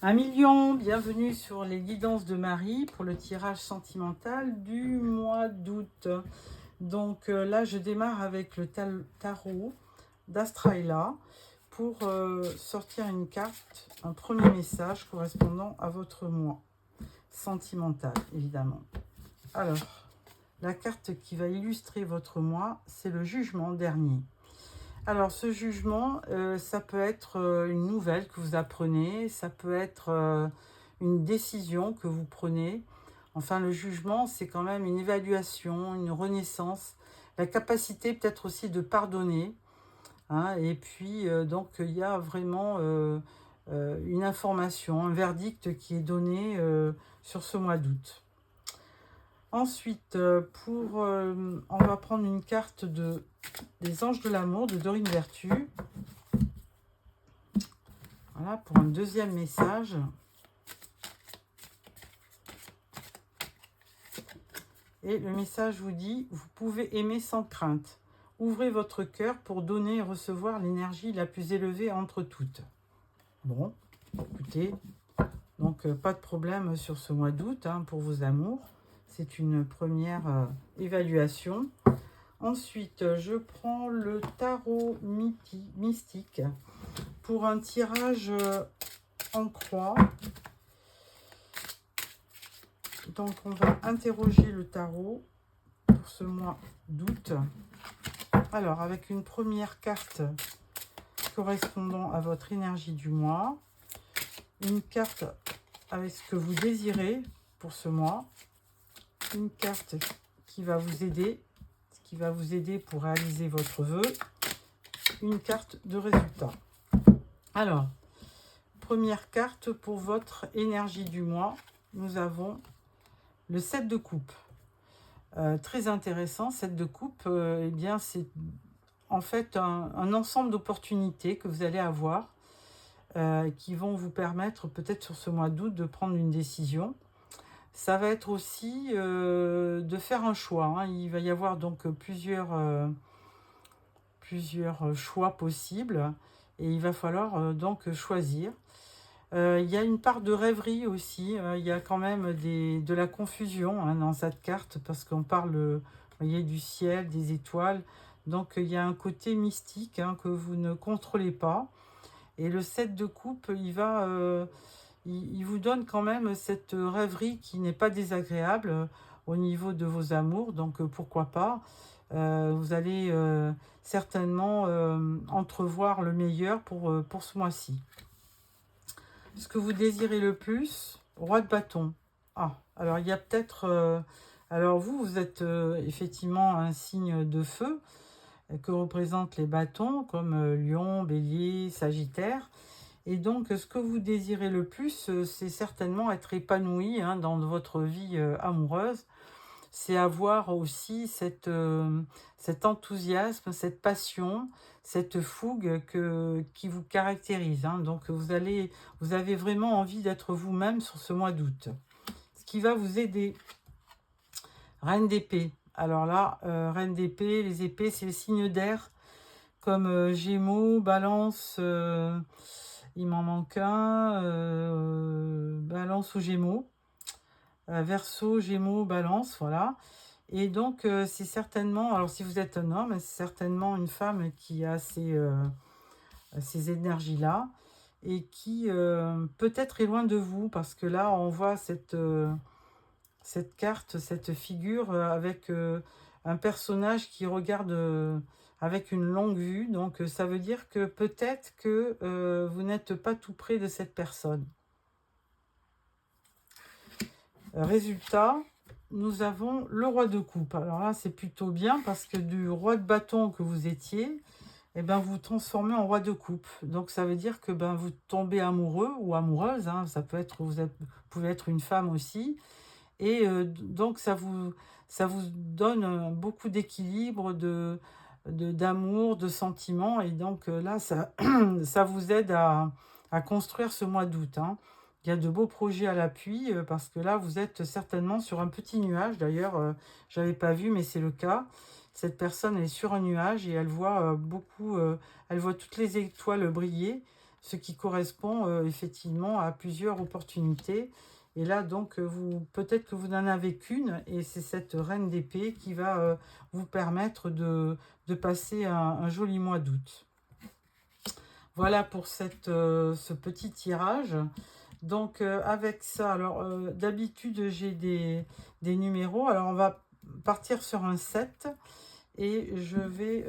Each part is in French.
1 million, bienvenue sur les guidances de Marie pour le tirage sentimental du mois d'août. Donc là, je démarre avec le tarot d'Astraïla pour sortir une carte, un premier message correspondant à votre mois sentimental, évidemment. Alors, la carte qui va illustrer votre mois, c'est le jugement dernier. Alors, ce jugement, ça peut être une nouvelle que vous apprenez, ça peut être une décision que vous prenez. Enfin, le jugement, c'est quand même une évaluation, une renaissance, la capacité peut-être aussi de pardonner. Hein, et puis, donc, il y a vraiment une information, un verdict qui est donné sur ce mois d'août. Ensuite, on va prendre une carte des anges de l'amour de Dorine Vertu. Voilà, pour un deuxième message. Et le message vous dit, vous pouvez aimer sans crainte. Ouvrez votre cœur pour donner et recevoir l'énergie la plus élevée entre toutes. Bon, écoutez, donc pas de problème sur ce mois d'août pour vos amours. C'est une première évaluation. Ensuite, je prends le tarot mystique pour un tirage en croix. Donc, on va interroger le tarot pour ce mois d'août. Alors, avec une première carte correspondant à votre énergie du mois. Une carte avec ce que vous désirez pour ce mois. Une carte qui va vous aider, pour réaliser votre vœu. Une carte de résultat. Alors, première carte pour votre énergie du mois. Nous avons le 7 de coupe. Très intéressant, 7 de coupe, eh bien c'est en fait un ensemble d'opportunités que vous allez avoir qui vont vous permettre peut-être sur ce mois d'août de prendre une décision. Ça va être aussi de faire un choix. Il va y avoir donc plusieurs choix possibles et il va falloir donc choisir. Il y a une part de rêverie aussi, il y a quand même de la confusion dans cette carte parce qu'on parle vous voyez, du ciel, des étoiles. Donc il y a un côté mystique que vous ne contrôlez pas. Et le 7 de coupe, il vous donne quand même cette rêverie qui n'est pas désagréable au niveau de vos amours. Donc pourquoi pas, vous allez certainement entrevoir le meilleur pour ce mois-ci. Ce que vous désirez le plus, roi de bâton. Ah, alors il y a peut-être... alors vous êtes effectivement un signe de feu que représentent les bâtons, comme Lion, Bélier, Sagittaire. Et donc, ce que vous désirez le plus, c'est certainement être épanoui dans votre vie amoureuse. C'est avoir aussi cet enthousiasme, cette passion, cette fougue qui vous caractérise. Donc, vous avez vraiment envie d'être vous-même sur ce mois d'août. Ce qui va vous aider, Reine d'épée. Alors là, Reine d'épée, les épées, c'est le signe d'air, comme Gémeaux, Balance, il m'en manque un, Balance ou Gémeaux. Verseau, Gémeaux, Balance, voilà. Et donc, c'est certainement, alors si vous êtes un homme, c'est certainement une femme qui a ces énergies-là et qui peut-être est loin de vous, parce que là, on voit cette carte, cette figure avec un personnage qui regarde avec une longue vue. Donc, ça veut dire que peut-être que vous n'êtes pas tout près de cette personne. Résultat, nous avons le roi de coupe. Alors là, c'est plutôt bien parce que du roi de bâton que vous étiez, eh ben, vous vous transformez en roi de coupe. Donc, ça veut dire que vous tombez amoureux ou amoureuse. Ça peut être, vous pouvez être une femme aussi. Et donc, ça vous donne beaucoup d'équilibre, d'amour, de sentiments. Et donc, là, ça, ça vous aide à construire ce mois d'août. Il y a de beaux projets à l'appui parce que là, vous êtes certainement sur un petit nuage. D'ailleurs, je n'avais pas vu, mais c'est le cas. Cette personne est sur un nuage et elle voit elle voit toutes les étoiles briller. ce qui correspond effectivement à plusieurs opportunités. Et là, donc, peut-être que vous n'en avez qu'une, et c'est cette reine d'épée qui va vous permettre de passer un joli mois d'août. Voilà pour ce petit tirage. Donc, avec ça, alors, d'habitude, j'ai des numéros. Alors, on va partir sur un 7 et je vais...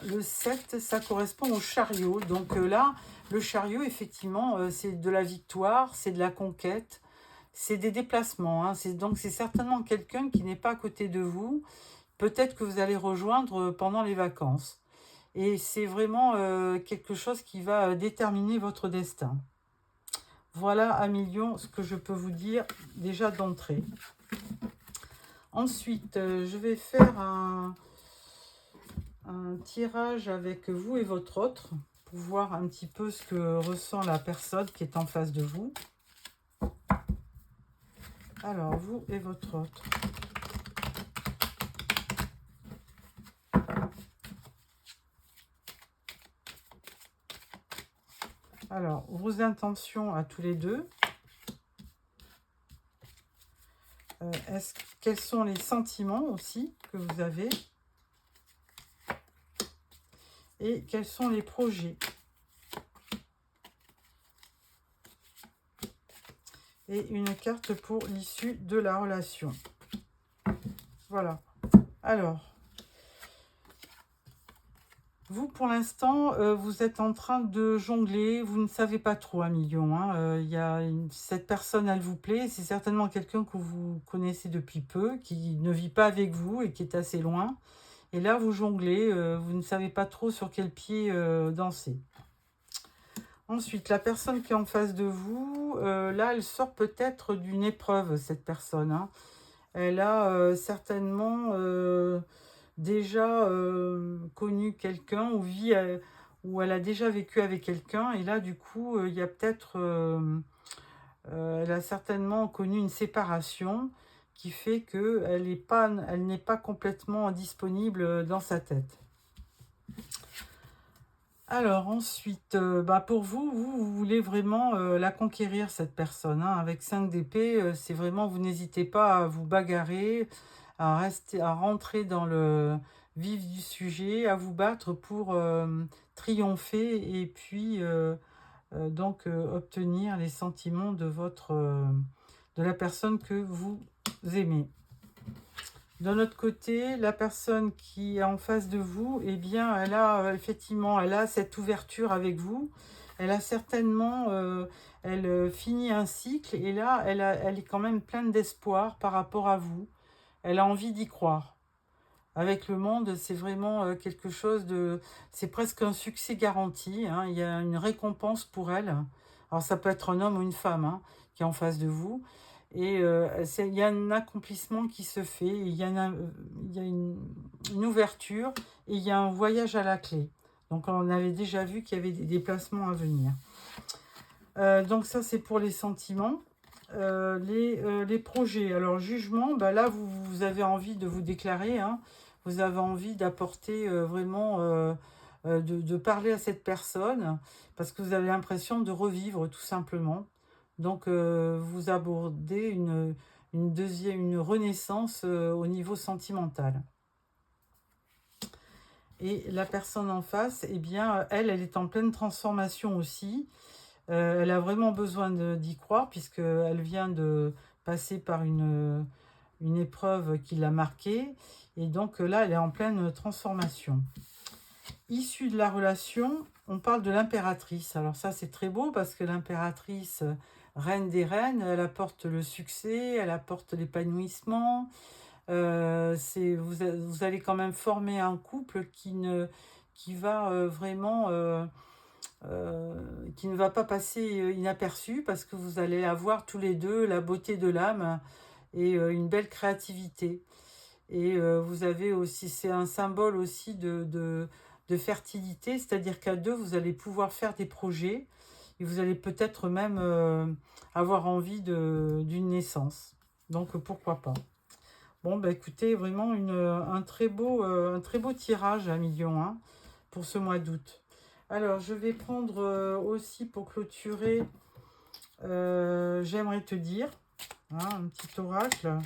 le 7, ça correspond au chariot. Donc là, le chariot, effectivement, c'est de la victoire, c'est de la conquête, c'est des déplacements. Hein. Donc c'est certainement quelqu'un qui n'est pas à côté de vous. Peut-être que vous allez rejoindre pendant les vacances. Et c'est vraiment quelque chose qui va déterminer votre destin. Voilà à million ce que je peux vous dire déjà d'entrée. Ensuite, je vais faire un tirage avec vous et votre autre pour voir un petit peu ce que ressent la personne qui est en face de vous. Alors, vous et votre autre. Alors, vos intentions à tous les deux. Quels sont les sentiments aussi que vous avez? Et quels sont les projets? Et une carte pour l'issue de la relation. Voilà. Alors, vous, pour l'instant, vous êtes en train de jongler. Vous ne savez pas trop, 1 million. Hein. Cette personne, elle vous plaît. C'est certainement quelqu'un que vous connaissez depuis peu, qui ne vit pas avec vous et qui est assez loin. Et là, vous jonglez. Vous ne savez pas trop sur quel pied danser. Ensuite, la personne qui est en face de vous, là, elle sort peut-être d'une épreuve, cette personne. Hein. Elle a certainement déjà connu quelqu'un où elle a déjà vécu avec quelqu'un. Et là, du coup, il y a peut-être... elle a certainement connu une séparation qui fait qu'elle n'est pas complètement disponible dans sa tête. Alors ensuite, pour vous, vous voulez vraiment la conquérir, cette personne. Hein. Avec 5 d'épée, c'est vraiment, vous n'hésitez pas à vous bagarrer, à rentrer dans le vif du sujet, à vous battre pour triompher et puis donc obtenir les sentiments de de la personne que vous aimez. De l'autre côté, la personne qui est en face de vous, eh bien, elle a effectivement, elle a cette ouverture avec vous. Elle a certainement, elle finit un cycle et là, elle est quand même pleine d'espoir par rapport à vous. Elle a envie d'y croire. Avec le monde, c'est vraiment quelque chose de... C'est presque un succès garanti. Hein. Il y a une récompense pour elle. Alors, ça peut être un homme ou une femme hein, qui est en face de vous. Et il y a un accomplissement qui se fait, il y a une ouverture et il y a un voyage à la clé. Donc on avait déjà vu qu'il y avait des déplacements à venir. Donc ça c'est pour les sentiments. Les projets, alors jugement, là vous avez envie de vous déclarer, hein. Vous avez envie d'apporter vraiment, de parler à cette personne, parce que vous avez l'impression de revivre tout simplement. Donc, vous abordez une renaissance au niveau sentimental. Et la personne en face, eh bien, elle est en pleine transformation aussi. Elle a vraiment besoin d'y croire, puisqu'elle vient de passer par une épreuve qui l'a marquée. Et donc là, elle est en pleine transformation. Issue de la relation, on parle de l'impératrice. Alors ça, c'est très beau, parce que l'impératrice... reine des reines, elle apporte le succès, elle apporte l'épanouissement. Vous allez quand même former un couple qui va vraiment, qui ne va pas passer inaperçu, parce que vous allez avoir tous les deux la beauté de l'âme et une belle créativité. Et vous avez aussi, c'est un symbole aussi de fertilité, c'est-à-dire qu'à deux, vous allez pouvoir faire des projets. Et vous allez peut-être même avoir envie d'une naissance. Donc, pourquoi pas. Bon, écoutez, vraiment un très beau tirage à 1 million hein, pour ce mois d'août. Alors, je vais prendre aussi pour clôturer, j'aimerais te dire, hein, un petit oracle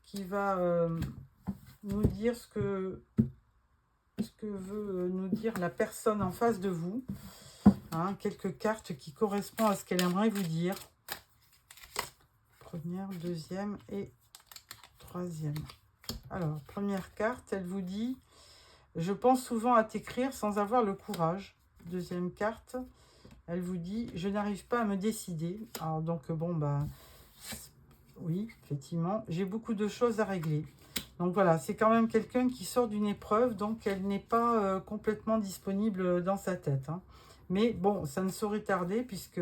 qui va nous dire ce que veut nous dire la personne en face de vous. Hein, quelques cartes qui correspondent à ce qu'elle aimerait vous dire. Première, deuxième et troisième. Alors, première carte, elle vous dit « Je pense souvent à t'écrire sans avoir le courage ». Deuxième carte, elle vous dit « Je n'arrive pas à me décider ». Alors, donc, bon, bah, oui, effectivement, j'ai beaucoup de choses à régler. Donc, voilà, c'est quand même quelqu'un qui sort d'une épreuve, donc elle n'est pas complètement disponible dans sa tête. Hein. Mais bon, ça ne saurait tarder, puisque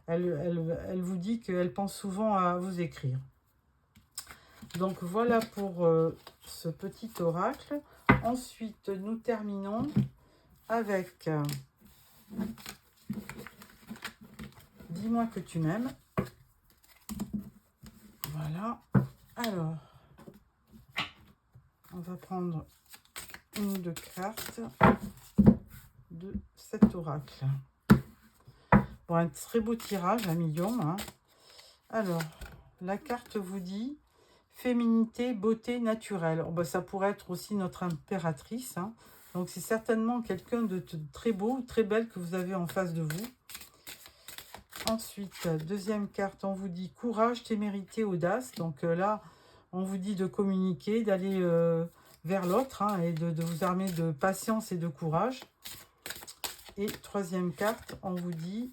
elle vous dit qu'elle pense souvent à vous écrire. Donc voilà pour ce petit oracle. Ensuite, nous terminons avec dis-moi que tu m'aimes. Voilà. Alors, on va prendre une ou deux cartes de cet oracle. Bon, un très beau tirage, 1 million. Hein. Alors, la carte vous dit féminité, beauté naturelle. Oh, ben, ça pourrait être aussi notre impératrice. Hein. Donc, c'est certainement quelqu'un de très beau, très belle que vous avez en face de vous. Ensuite, deuxième carte, on vous dit courage, témérité, audace. Donc là, on vous dit de communiquer, d'aller vers l'autre hein, et de vous armer de patience et de courage. Et troisième carte, on vous dit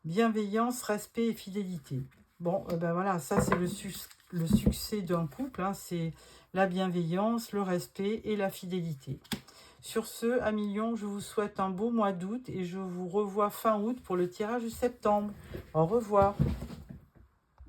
bienveillance, respect et fidélité. Bon, ben voilà, ça c'est le succès d'un couple, hein, c'est la bienveillance, le respect et la fidélité. Sur ce, 1 million, je vous souhaite un beau mois d'août et je vous revois fin août pour le tirage de septembre. Au revoir.